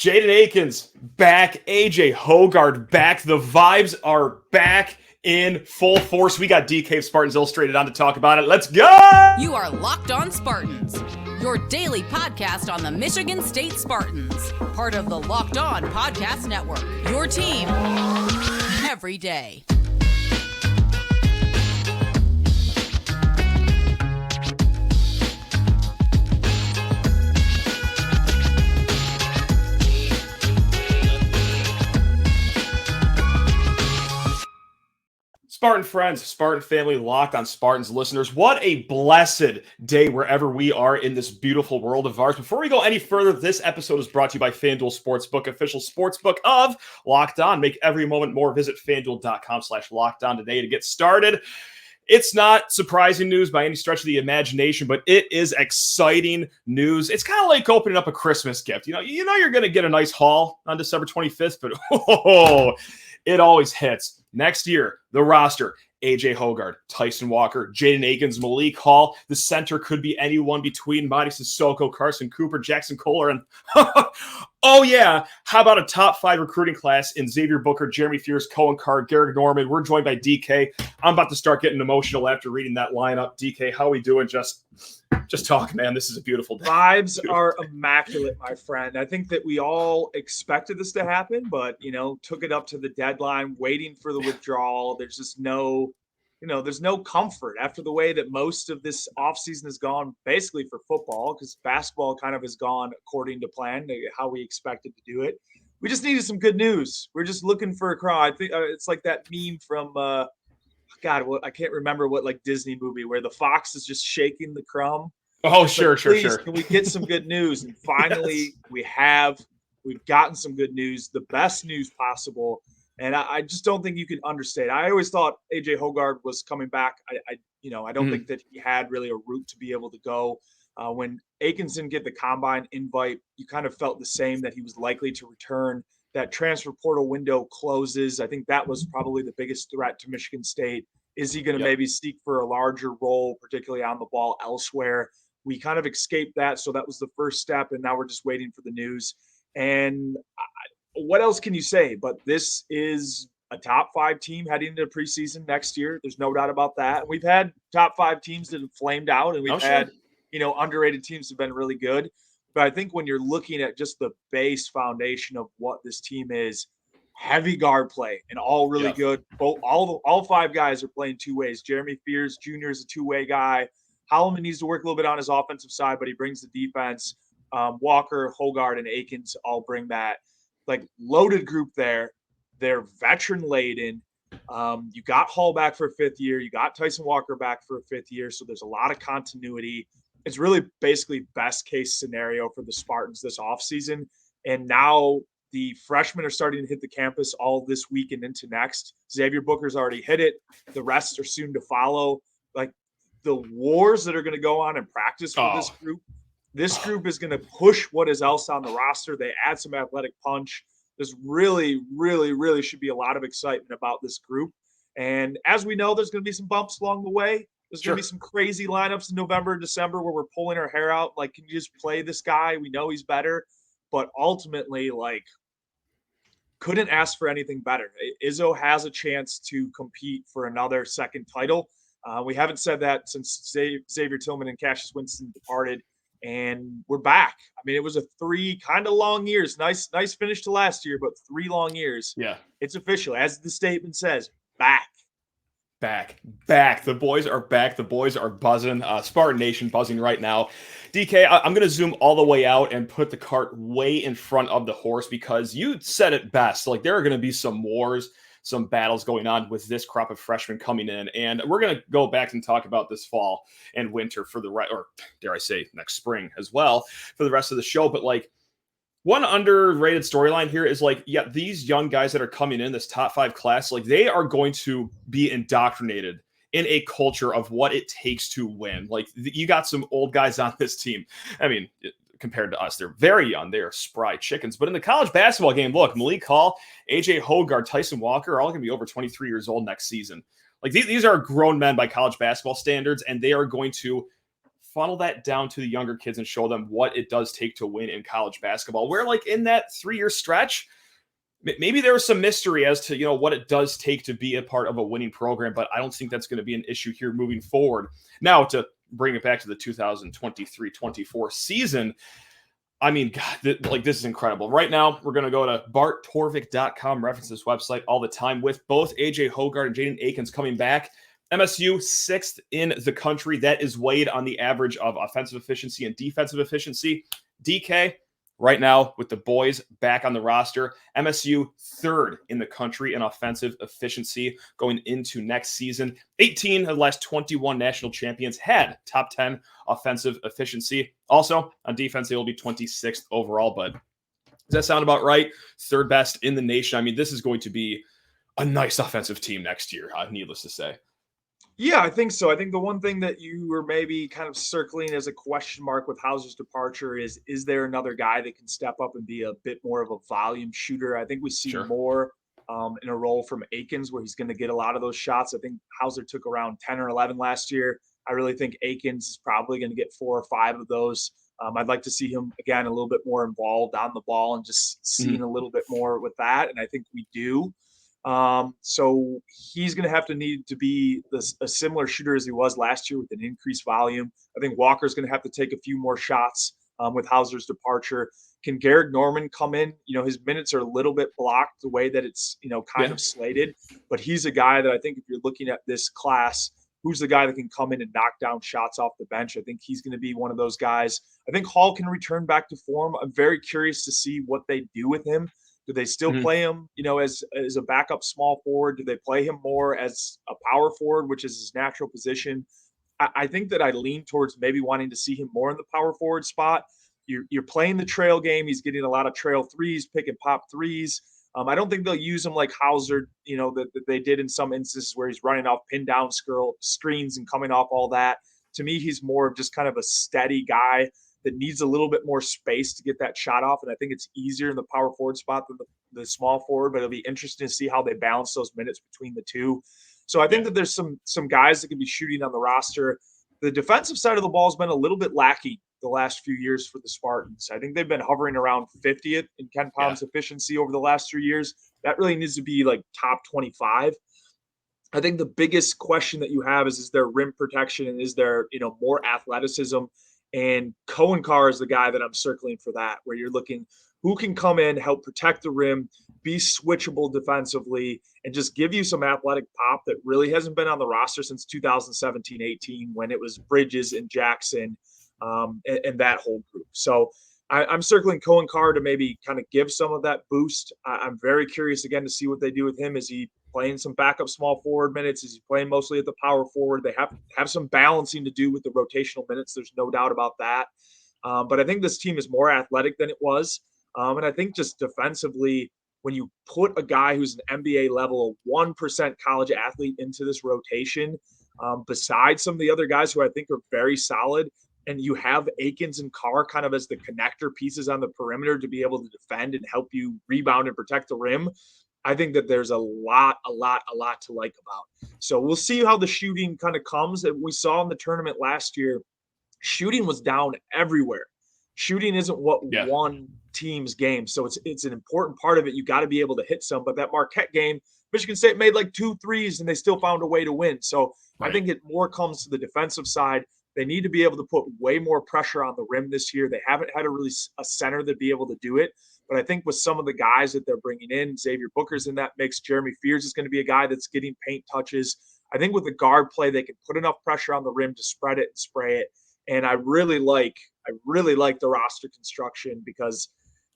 Jaden Akins back. AJ Hoggard back. The vibes are back in full force. We got DK of Spartans Illustrated on to talk about it. Let's go! You are Locked On Spartans, your daily podcast on the Michigan State Spartans, part of the Locked On Podcast Network, your team every day. Spartan friends, Spartan family, Locked On Spartans listeners, what a blessed day wherever we are in this beautiful world of ours. Before we go any further, this episode is brought to you by FanDuel Sportsbook, official sportsbook of Locked On. Make every moment more. Visit FanDuel.com/LockedOn today to get started. It's not surprising news by any stretch of the imagination, but it is exciting news. It's kind of like opening up a Christmas gift. You know you're going to get a nice haul on December 25th, but it always hits. Next year, the roster, AJ Hoggard, Tyson Walker, Jaden Akins, Malik Hall. The center could be anyone between Madi Sissoko, Carson Cooper, Jackson Kohler, and oh yeah, how about a top 5 recruiting class in Xavier Booker, Jeremy Fears, Cohen Carr, Garrett Norman. We're joined by DK. I'm about to start getting emotional after reading that lineup. DK, how we doing? Just talk, man. This is a beautiful day. Vibes are immaculate, my friend. I think that we all expected this to happen, but, took it up to the deadline, waiting for the withdrawal. There's just there's no comfort after the way that most of this offseason has gone basically for football, because basketball kind of has gone according to plan, how we expected to do it. We just needed some good news. We're just looking for a crowd. I think it's like that meme from I can't remember what Disney movie where the fox is just shaking the crumb. Oh, it's sure. Can we get some good news? And finally, yes. We've gotten some good news, the best news possible. And I just don't think you can understate. I always thought AJ Hoggard was coming back. I don't think that he had really a route to be able to go. When Akins didn't get the combine invite, you kind of felt the same, that he was likely to return. That transfer portal window closes. I think that was probably the biggest threat to Michigan State. Is he going to maybe seek for a larger role, particularly on the ball elsewhere? We kind of escaped that. So that was the first step. And now we're just waiting for the news. And what else can you say? But this is a top 5 team heading into preseason next year. There's no doubt about that. We've had top 5 teams that have flamed out, and we've had, underrated teams have been really good. But I think when you're looking at just the base foundation of what this team is, heavy guard play and all really good. Both all 5 guys are playing 2 ways. Jeremy Fears Jr. is a 2-way guy. Holloman needs to work a little bit on his offensive side, but he brings the defense. Walker, Hoggard, and Akins all bring that loaded group there. They're veteran laden. You got Hall back for a 5th year. You got Tyson Walker back for a 5th year. So there's a lot of continuity. It's really basically best case scenario for the Spartans this offseason. And now the freshmen are starting to hit the campus all this week and into next. Xavier Booker's already hit it. The rest are soon to follow. The wars that are going to go on in practice for this group. This group is going to push what is else on the roster. They add some athletic punch. There's really, really, really should be a lot of excitement about this group. And as we know, there's going to be some bumps along the way. There's going to be some crazy lineups in November and December where we're pulling our hair out. Can you just play this guy? We know he's better. But ultimately, couldn't ask for anything better. Izzo has a chance to compete for another second title. We haven't said that since Xavier Tillman and Cassius Winston departed. And we're back. I mean, it was a 3 kind of long years. Nice finish to last year, but 3 long years. Yeah. It's official. As the statement says, back. The boys are back. The boys are buzzing. Spartan Nation buzzing right now. DK, I'm going to zoom all the way out and put the cart way in front of the horse, because you said it best. There are going to be some wars, some battles going on with this crop of freshmen coming in. And we're going to go back and talk about this fall and winter for or dare I say next spring as well for the rest of the show. But one underrated storyline here is these young guys that are coming in, this top 5 class, they are going to be indoctrinated in a culture of what it takes to win. You got some old guys on this team. I mean, compared to us, they're very young. They are spry chickens. But in the college basketball game, look, Malik Hall, AJ Hoggard, Tyson Walker are all going to be over 23 years old next season. These are grown men by college basketball standards, and they are going to funnel that down to the younger kids and show them what it does take to win in college basketball, where like in that 3-year stretch, maybe there was some mystery as to, what it does take to be a part of a winning program, but I don't think that's going to be an issue here moving forward. Now, to bring it back to the 2023-24 season, I mean, God, this is incredible. Right now, we're going to go to barttorvik.com, reference this website all the time, with both AJ Hoggard and Jaden Akins coming back. MSU 6th in the country. That is weighed on the average of offensive efficiency and defensive efficiency. DK, right now, with the boys back on the roster, MSU 3rd in the country in offensive efficiency going into next season. 18 of the last 21 national champions had top 10 offensive efficiency. Also, on defense, they will be 26th overall, but does that sound about right? 3rd best in the nation. I mean, this is going to be a nice offensive team next year, needless to say. Yeah, I think so. I think the one thing that you were maybe kind of circling as a question mark with Hauser's departure is there another guy that can step up and be a bit more of a volume shooter? I think we see more in a role from Akins, where he's going to get a lot of those shots. I think Hauser took around 10 or 11 last year. I really think Akins is probably going to get 4 or 5 of those. I'd like to see him, again, a little bit more involved on the ball and just seeing a little bit more with that, and I think we do. So he's going to have to need to be a similar shooter as he was last year with an increased volume. I think Walker's going to have to take a few more shots with Hauser's departure. Can Garrick Norman come in? His minutes are a little bit blocked the way that it's, kind of slated, but he's a guy that I think if you're looking at this class, who's the guy that can come in and knock down shots off the bench? I think he's going to be one of those guys. I think Hall can return back to form. I'm very curious to see what they do with him. Do they still play him, as a backup small forward? Do they play him more as a power forward, which is his natural position? I think that I lean towards maybe wanting to see him more in the power forward spot. You're playing the trail game. He's getting a lot of trail threes, pick and pop threes. I don't think they'll use him like Hauser, that they did in some instances where he's running off pin down screens and coming off all that. To me, he's more of just kind of a steady guy that needs a little bit more space to get that shot off. And I think it's easier in the power forward spot than the small forward, but it'll be interesting to see how they balance those minutes between the two. So I think that there's some guys that can be shooting on the roster. The defensive side of the ball has been a little bit lacking the last few years for the Spartans. I think they've been hovering around 50th in Ken Palm's efficiency over the last 3 years. That really needs to be like top 25. I think the biggest question that you have is there rim protection and is there, more athleticism? And Cohen Carr is the guy that I'm circling for that, where you're looking who can come in, help protect the rim, be switchable defensively, and just give you some athletic pop that really hasn't been on the roster since 2017-18 when it was Bridges and Jackson and that whole group. So I'm circling Cohen Carr to maybe kind of give some of that boost. I'm very curious, again, to see what they do with him. Is he playing some backup small forward minutes? Is he playing mostly at the power forward? They have some balancing to do with the rotational minutes. There's no doubt about that. But I think this team is more athletic than it was. And I think just defensively, when you put a guy who's an NBA level, 1% college athlete into this rotation, besides some of the other guys who I think are very solid, and you have Akins and Carr kind of as the connector pieces on the perimeter to be able to defend and help you rebound and protect the rim, I think that there's a lot to like about. So we'll see how the shooting kind of comes. That we saw in the tournament last year, shooting was down everywhere. Shooting isn't what won teams' games. So it's an important part of it. You got to be able to hit some. But that Marquette game, Michigan State made like 2 threes and they still found a way to win. So I think it more comes to the defensive side. They need to be able to put way more pressure on the rim this year. They haven't had a center to be able to do it. But I think with some of the guys that they're bringing in, Xavier Booker's in that mix. Jeremy Fears is going to be a guy that's getting paint touches. I think with the guard play, they can put enough pressure on the rim to spread it and spray it. And I really like the roster construction because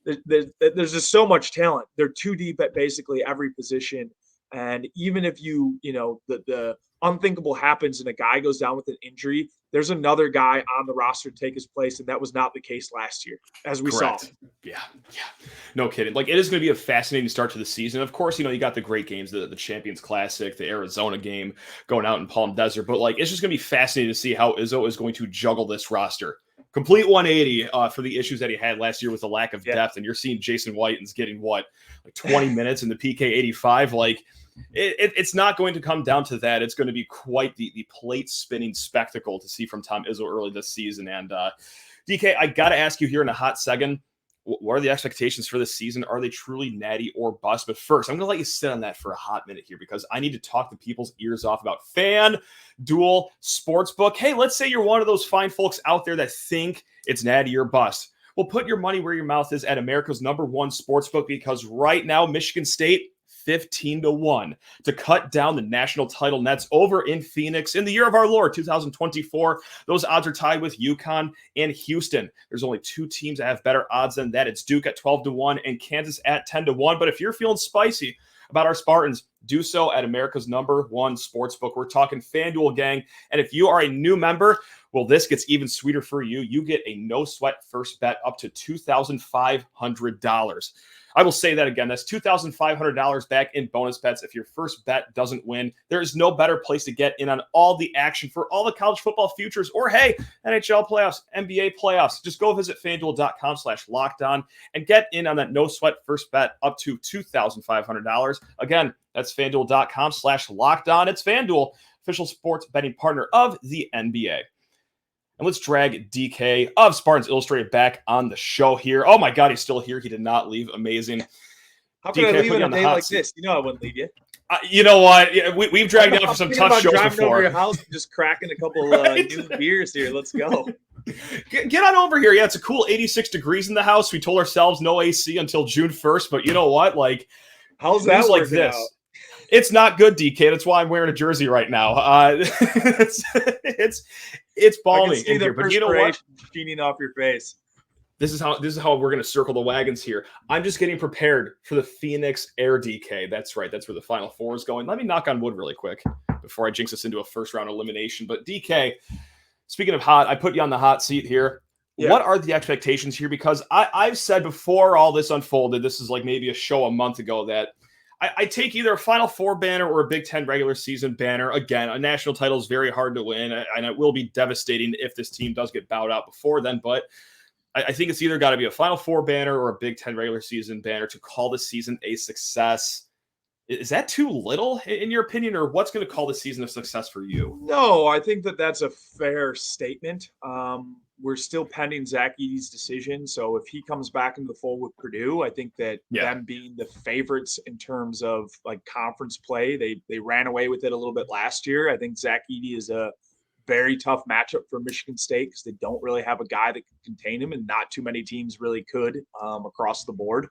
there's just so much talent. They're too deep at basically every position. And even if the unthinkable happens and a guy goes down with an injury, there's another guy on the roster to take his place, and that was not the case last year, as we saw. Yeah. No kidding. Like, it is going to be a fascinating start to the season. Of course, you got the great games, the Champions Classic, the Arizona game, going out in Palm Desert. But, it's just going to be fascinating to see how Izzo is going to juggle this roster. Complete 180 for the issues that he had last year with the lack of depth. And you're seeing Jason White is getting 20 minutes in the PK 85. it's not going to come down to that. It's going to be quite the plate spinning spectacle to see from Tom Izzo early this season. And DK, I got to ask you here in a hot second, what are the expectations for this season? Are they truly natty or bust? But first, I'm going to let you sit on that for a hot minute here because I need to talk the people's ears off about FanDuel Sportsbook. Hey, let's say you're one of those fine folks out there that think it's natty or bust. Well, put your money where your mouth is at America's #1 sportsbook because right now, Michigan State 15-1 to cut down the national title nets over in Phoenix in the year of our Lord, 2024. Those odds are tied with UConn and Houston. There's only two teams that have better odds than that. It's Duke at 12-1 and Kansas at 10-1. But if you're feeling spicy about our Spartans, do so at America's #1 sportsbook. We're talking FanDuel, gang. And if you are a new member, well, this gets even sweeter for you. You get a no-sweat first bet up to $2,500. I will say that again. That's $2,500 back in bonus bets if your first bet doesn't win. There is no better place to get in on all the action for all the college football futures or, hey, NHL playoffs, NBA playoffs. Just go visit FanDuel.com/lockedon and get in on that no-sweat first bet up to $2,500. Again, that's FanDuel.com/lockedon. It's FanDuel, official sports betting partner of the NBA. And let's drag DK of Spartans Illustrated back on the show here. Oh, my God, he's still here. He did not leave. Amazing. How can I leave on a day like this? You know I wouldn't leave you. You know what? We've dragged out for some tough shows driving before. Over your house and just cracking a couple new beers here. Let's go. Get on over here. Yeah, it's a cool 86 degrees in the house. We told ourselves no AC until June 1st. But you know what? Like, how's that like this? Out? It's not good, DK. That's why I'm wearing a jersey right now. It's balmy in here, but you know what? Sheening off your face. This is how we're going to circle the wagons here. I'm just getting prepared for the Phoenix Air, DK. That's right. That's where the Final Four is going. Let me knock on wood really quick before I jinx us into a first round elimination. But DK, speaking of hot, I put you on the hot seat here. Yeah. What are the expectations here? Because I've said before all this unfolded, this is like maybe a show a month ago, that I take either a Final Four banner or a Big Ten regular season banner. Again, a national title is very hard to win, and it will be devastating if this team does get bowed out before then. But I think it's either got to be a Final Four banner or a Big Ten regular season banner to call the season a success. Is that too little, in your opinion, or what's going to call the season a success for you? No, I think that's a fair statement. We're still pending Zach Edey's decision. So if he comes back into the fold with Purdue, I think that them being the favorites in terms of like conference play, they ran away with it a little bit last year. I think Zach Edey is a very tough matchup for Michigan State because they don't really have a guy that can contain him, and not too many teams really could across the board.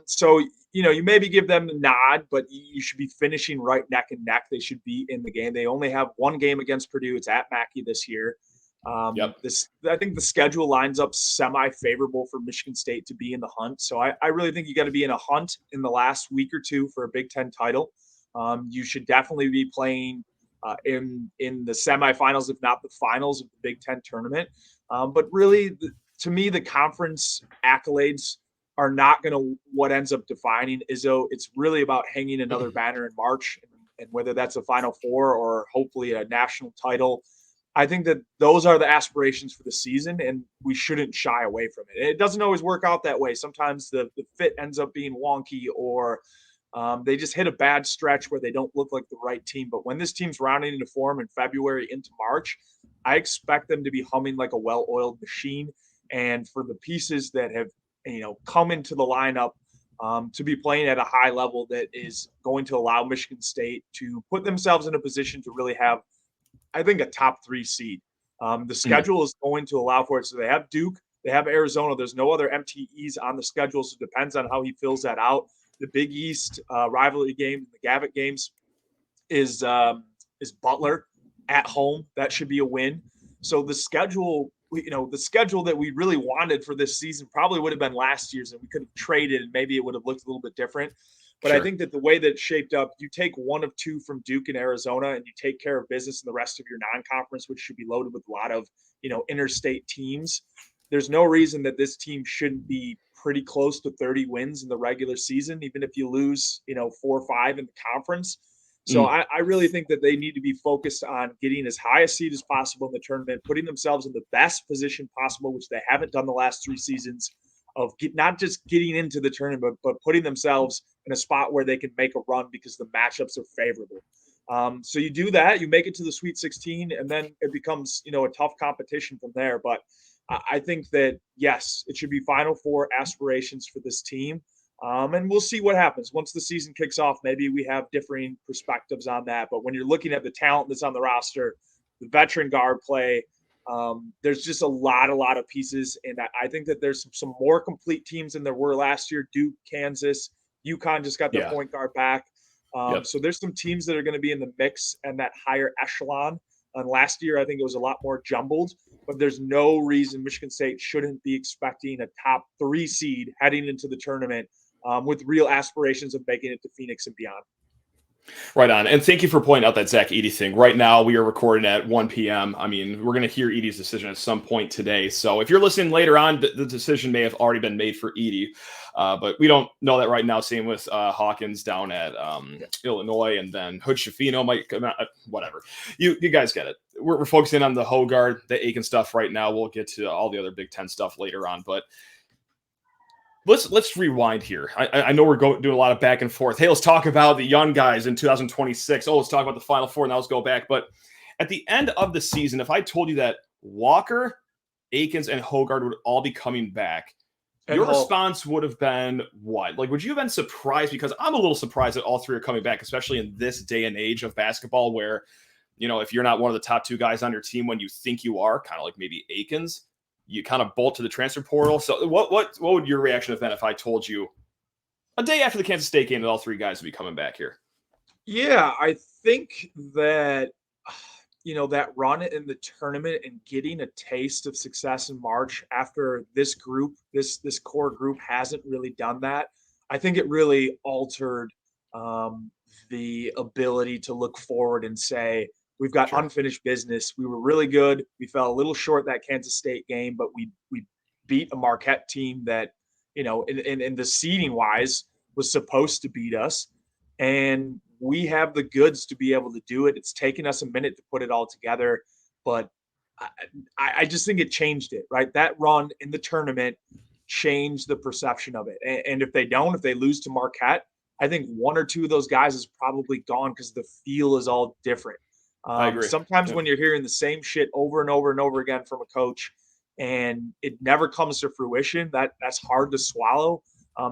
So, you know, you maybe give them the nod, but you should be finishing right neck and neck. They should be in the game. They only have one game against Purdue. It's at Mackey this year. I think the schedule lines up semi-favorable for Michigan State to be in the hunt. So I really think you got to be in a hunt in the last week or two for a Big Ten title. You should definitely be playing in the semifinals, if not the finals of the Big Ten tournament. But really, to me, the conference accolades are not going to what ends up defining Izzo. It's really about hanging another banner in March, and whether that's a Final Four or hopefully a national title. I think that those are the aspirations for the season, and we shouldn't shy away from it. It doesn't always work out that way. Sometimes the fit ends up being wonky, or they just hit a bad stretch where they don't look like the right team. But when this team's rounding into form in February into March, I expect them to be humming like a well-oiled machine. And for the pieces that have, come into the lineup to be playing at a high level that is going to allow Michigan State to put themselves in a position to really have, I think, a top 3 seed. The schedule is going to allow for it. So they have Duke, they have Arizona. There's no other MTEs on the schedule, so it depends on how he fills that out. The Big East rivalry game, the Gavitt games, is Butler at home. That should be a win. So the schedule, the schedule that we really wanted for this season probably would have been last year's, and we could have traded, and maybe it would have looked a little bit different. But sure. I think that the way that it's shaped up, you take 1 of 2 from Duke and Arizona, and you take care of business in the rest of your non-conference, which should be loaded with a lot of, interstate teams. There's no reason that this team shouldn't be pretty close to 30 wins in the regular season, even if you lose, 4 or 5 in the conference. So I really think that they need to be focused on getting as high a seed as possible in the tournament, putting themselves in the best position possible, which they haven't done the last 3 seasons, not just getting into the tournament, but putting themselves in a spot where they can make a run because the matchups are favorable. So you do that, you make it to the Sweet 16, and then it becomes, a tough competition from there. But I think that, yes, it should be Final Four aspirations for this team. And we'll see what happens. Once the season kicks off, maybe we have differing perspectives on that. But when you're looking at the talent that's on the roster, the veteran guard play, there's just a lot of pieces. And I think that there's some more complete teams than there were last year. Duke, Kansas, UConn just got their point guard back. So there's some teams that are going to be in the mix and that higher echelon. And last year, I think it was a lot more jumbled, but there's no reason Michigan State shouldn't be expecting a top 3 seed heading into the tournament with real aspirations of making it to Phoenix and beyond. Right on. And thank you for pointing out that Zach Edey thing. Right now, we are recording at 1 p.m. I mean, we're going to hear Edey's decision at some point today. So if you're listening later on, the decision may have already been made for Edey. But we don't know that right now. Same with Hawkins down at Illinois, and then Hood Shafino might come out. Whatever. You guys get it. We're focusing on the Hoggard, the Akins stuff right now. We'll get to all the other Big Ten stuff later on. But let's rewind here. I know we're doing a lot of back and forth. Hey, let's talk about the young guys in 2026. Oh, let's talk about the Final Four. Now let's go back. But at the end of the season, if I told you that Walker, Akins, and Hoggard would all be coming back, your response would have been what? Like, would you have been surprised? Because I'm a little surprised that all 3 are coming back, especially in this day and age of basketball where, if you're not one of the top 2 guys on your team when you think you are, kind of like maybe Akins, you kind of bolt to the transfer portal. So what would your reaction have been if I told you a day after the Kansas State game that all 3 guys would be coming back here? Yeah, I think that, that run in the tournament and getting a taste of success in March after this group, this core group hasn't really done that. I think it really altered the ability to look forward and say, we've got unfinished business. We were really good. We fell a little short that Kansas State game, but we beat a Marquette team that, in the seeding wise was supposed to beat us. And we have the goods to be able to do it. It's taken us a minute to put it all together, but I just think it changed it, right? That run in the tournament changed the perception of it. And if they lose to Marquette, I think 1 or 2 of those guys is probably gone because the feel is all different. I agree. Sometimes when you're hearing the same shit over and over and over again from a coach and it never comes to fruition, that's hard to swallow.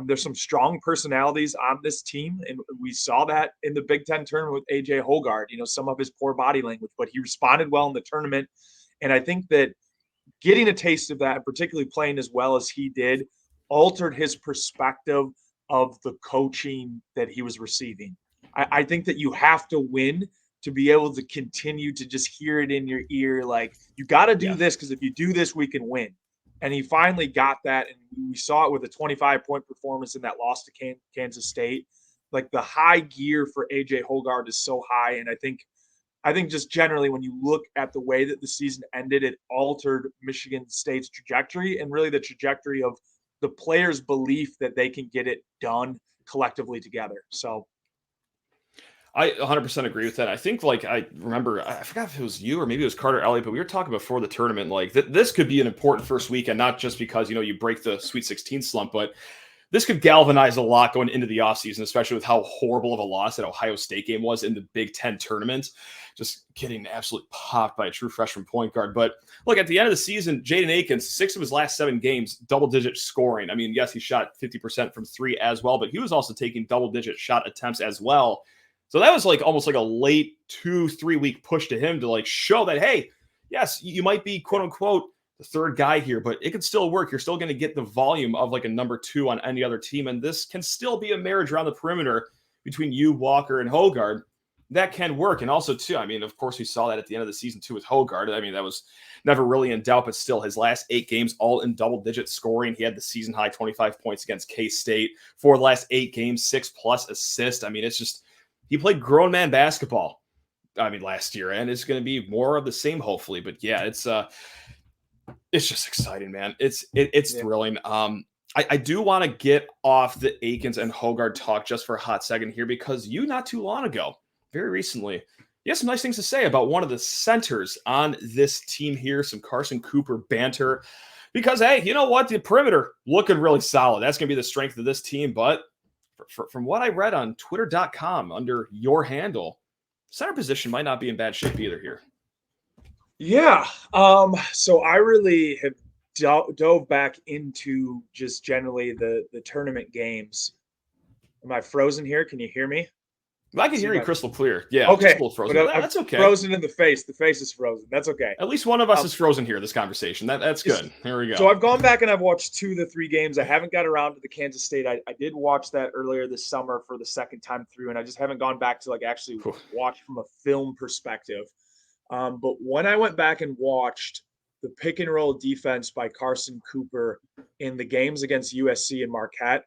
There's some strong personalities on this team, and we saw that in the Big Ten tournament with AJ Hoggard, some of his poor body language, but he responded well in the tournament. And I think that getting a taste of that, and particularly playing as well as he did, altered his perspective of the coaching that he was receiving. I think that you have to win to be able to continue to just hear it in your ear. Like, you got to do this, because if you do this, we can win. And he finally got that. And we saw it with a 25-point performance in that loss to Kansas State. Like, the high gear for AJ Hoggard is so high. And I think just generally, when you look at the way that the season ended, it altered Michigan State's trajectory and really the trajectory of the players' belief that they can get it done collectively together. So I 100% agree with that. I think, I remember, I forgot if it was you or maybe it was Carter Elliott, but we were talking before the tournament, this could be an important first weekend, not just because, you break the Sweet 16 slump, but this could galvanize a lot going into the offseason, especially with how horrible of a loss that Ohio State game was in the Big Ten tournament. Just getting absolutely popped by a true freshman point guard. But look, at the end of the season, Jaden Akins, 6 of his last 7 games, double-digit scoring. I mean, yes, he shot 50% from 3 as well, but he was also taking double-digit shot attempts as well. So that was almost like a late 2-3 week push to him to show that, hey, yes, you might be quote unquote the 3rd guy here, but it can still work. You're still going to get the volume of a number 2 on any other team. And this can still be a marriage around the perimeter between you, Walker, and Hoggard. That can work. And also too, I mean, of course we saw that at the end of the season too with Hoggard. I mean, that was never really in doubt, but still his last 8 games, all in double-digit scoring. He had the season high 25 points against K-State. For the last 8 games, 6+ assists. I mean, it's just, he played grown man basketball, last year, and it's going to be more of the same, hopefully. But yeah, it's just exciting, man. It's thrilling. I do want to get off the Akins and Hoggard talk just for a hot second here, because you not too long ago, very recently, you have some nice things to say about one of the centers on this team here, some Carson Cooper banter. Because, hey, you know what? The perimeter looking really solid. That's going to be the strength of this team. But from what I read on twitter.com under your handle, center position might not be in bad shape either here. Yeah. So I really have dove back into just generally the tournament games. Am I frozen here? Can you hear me? I can hear you crystal clear. Yeah, okay. Just a little frozen. But That's okay. Frozen in the face. The face is frozen. That's okay. At least one of us is frozen here, this conversation. That's good. Here we go. So I've gone back and I've watched 2 of the 3 games. I haven't got around to the Kansas State. I did watch that earlier this summer for the second time through, and I just haven't gone back to actually watch from a film perspective. But when I went back and watched the pick and roll defense by Carson Cooper in the games against USC and Marquette,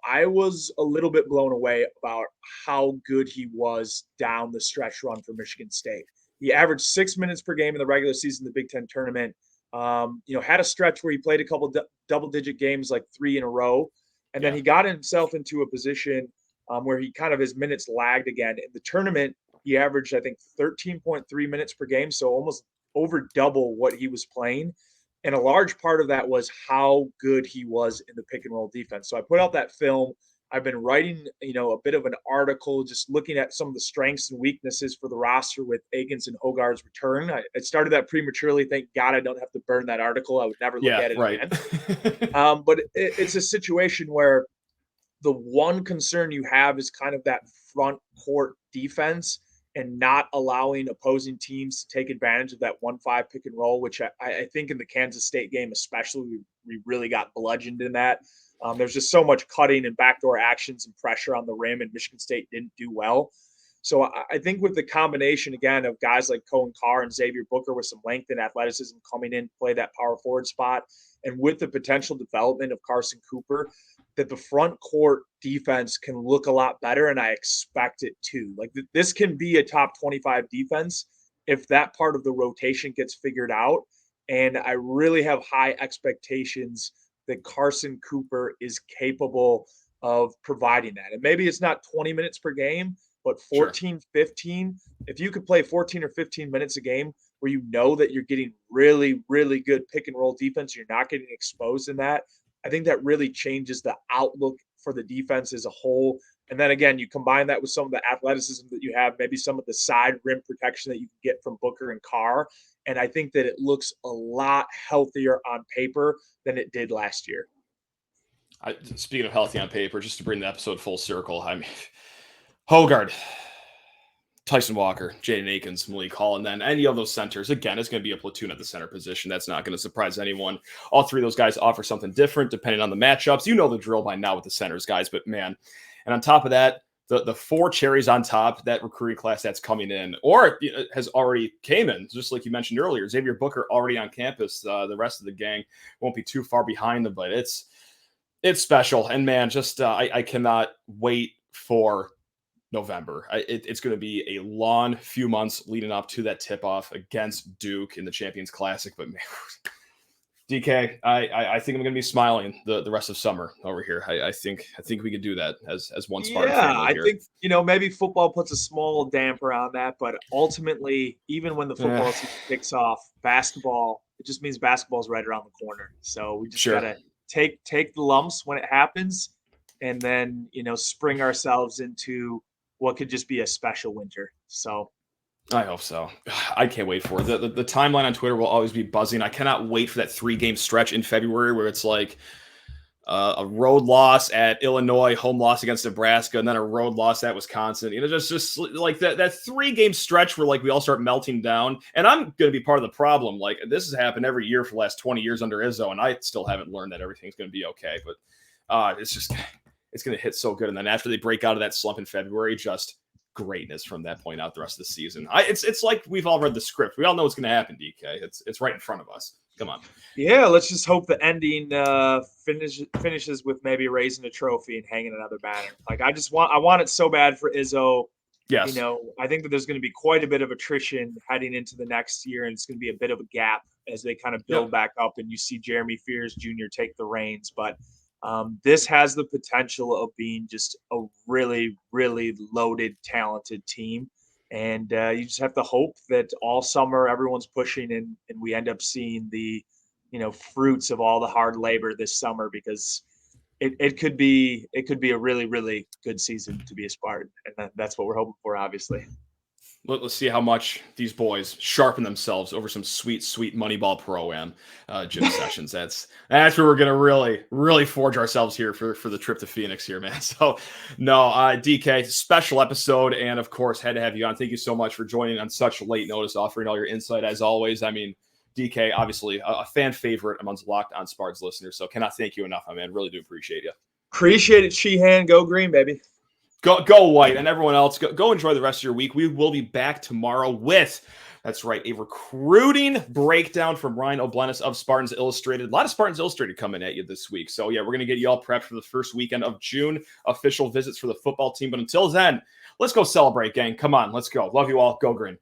I was a little bit blown away about how good he was down the stretch run for Michigan State. He averaged 6 minutes per game in the regular season, the Big Ten tournament. Had a stretch where he played a couple double-digit games, 3 in a row, and then he got himself into a position where he kind of his minutes lagged again. In the tournament, he averaged, I think, 13.3 minutes per game, so almost over double what he was playing. And a large part of that was how good he was in the pick and roll defense. So I put out that film. I've been writing, a bit of an article, just looking at some of the strengths and weaknesses for the roster with Akins and Hoggard's return. I started that prematurely. Thank God I don't have to burn that article. I would never look at it again. But it's a situation where the one concern you have is kind of that front court defense and not allowing opposing teams to take advantage of that 1-5 pick and roll, which I think in the Kansas State game especially, we really got bludgeoned in that. There's just so much cutting and backdoor actions and pressure on the rim, and Michigan State didn't do well. So I think with the combination, again, of guys like Cohen Carr and Xavier Booker with some length and athleticism coming in to play that power forward spot, and with the potential development of Carson Cooper, that the front court defense can look a lot better, and I expect it to. This can be a top 25 defense if that part of the rotation gets figured out, and I really have high expectations that Carson Cooper is capable of providing that. And maybe it's not 20 minutes per game, but 14, 15. If you could play 14 or 15 minutes a game where you know that you're getting really, really good pick and roll defense, you're not getting exposed in that, I think that really changes the outlook for the defense as a whole. And then again, you combine that with some of the athleticism that you have, maybe some of the side rim protection that you can get from Booker and Carr. And I think that it looks a lot healthier on paper than it did last year. Speaking of healthy on paper, just to bring the episode full circle, Hoggard, Tyson Walker, Jaden Akins, Malik Hall, and then any of those centers. Again, it's going to be a platoon at the center position. That's not going to surprise anyone. All 3 of those guys offer something different depending on the matchups. You know the drill by now with the centers, guys, but man. And on top of that, the 4 cherries on top, that recruiting class that's coming in or has already came in, just like you mentioned earlier. Xavier Booker already on campus. The rest of the gang won't be too far behind them, but it's special. And man, just I cannot wait for November. It's going to be a long few months leading up to that tip-off against Duke in the Champions Classic. But man, DK, I think I'm going to be smiling the rest of summer over here. I think we could do that as one Spartan. Yeah, I think maybe football puts a small damper on that, but ultimately, even when the football season kicks off, basketball, it just means basketball's right around the corner. So we just gotta take the lumps when it happens, and then spring ourselves into what could just be a special winter. So I hope so. I can't wait for it. The timeline on Twitter will always be buzzing. I cannot wait for that 3-game stretch in February where it's like a road loss at Illinois, home loss against Nebraska, and then a road loss at Wisconsin. Just like that 3-game stretch where we all start melting down. And I'm going to be part of the problem. This has happened every year for the last 20 years under Izzo, and I still haven't learned that everything's going to be okay. But it's going to hit so good. And then after they break out of that slump in February, just greatness from that point out the rest of the season. It's like we've all read the script. We all know what's going to happen, DK. It's right in front of us. Come on. Yeah, let's just hope the ending finishes with maybe raising a trophy and hanging another banner. I want it so bad for Izzo. Yes. I think that there's going to be quite a bit of attrition heading into the next year, and it's going to be a bit of a gap as they kind of build back up, and you see Jeremy Fears Jr. take the reins. But this has the potential of being just a really, really loaded, talented team. And you just have to hope that all summer everyone's pushing and we end up seeing the fruits of all the hard labor this summer, because it could be a really, really good season to be a Spartan. And that's what we're hoping for, obviously. Let's see how much these boys sharpen themselves over some sweet Moneyball pro-am gym sessions. That's where we're going to really, really forge ourselves here for the trip to Phoenix here, man. So, no, DK, special episode. And, of course, had to have you on. Thank you so much for joining on such late notice, offering all your insight, as always. I mean, DK, obviously, a fan favorite amongst Locked On Spartans listeners. So, cannot thank you enough, my man. Really do appreciate you. Appreciate it, Sheehan. Go green, baby. Go White, and everyone else, go enjoy the rest of your week. We will be back tomorrow with, that's right, a recruiting breakdown from Ryan O'Blennis of Spartans Illustrated. A lot of Spartans Illustrated coming at you this week. So, yeah, we're going to get you all prepped for the first weekend of June, official visits for the football team. But until then, let's go celebrate, gang. Come on, let's go. Love you all. Go green.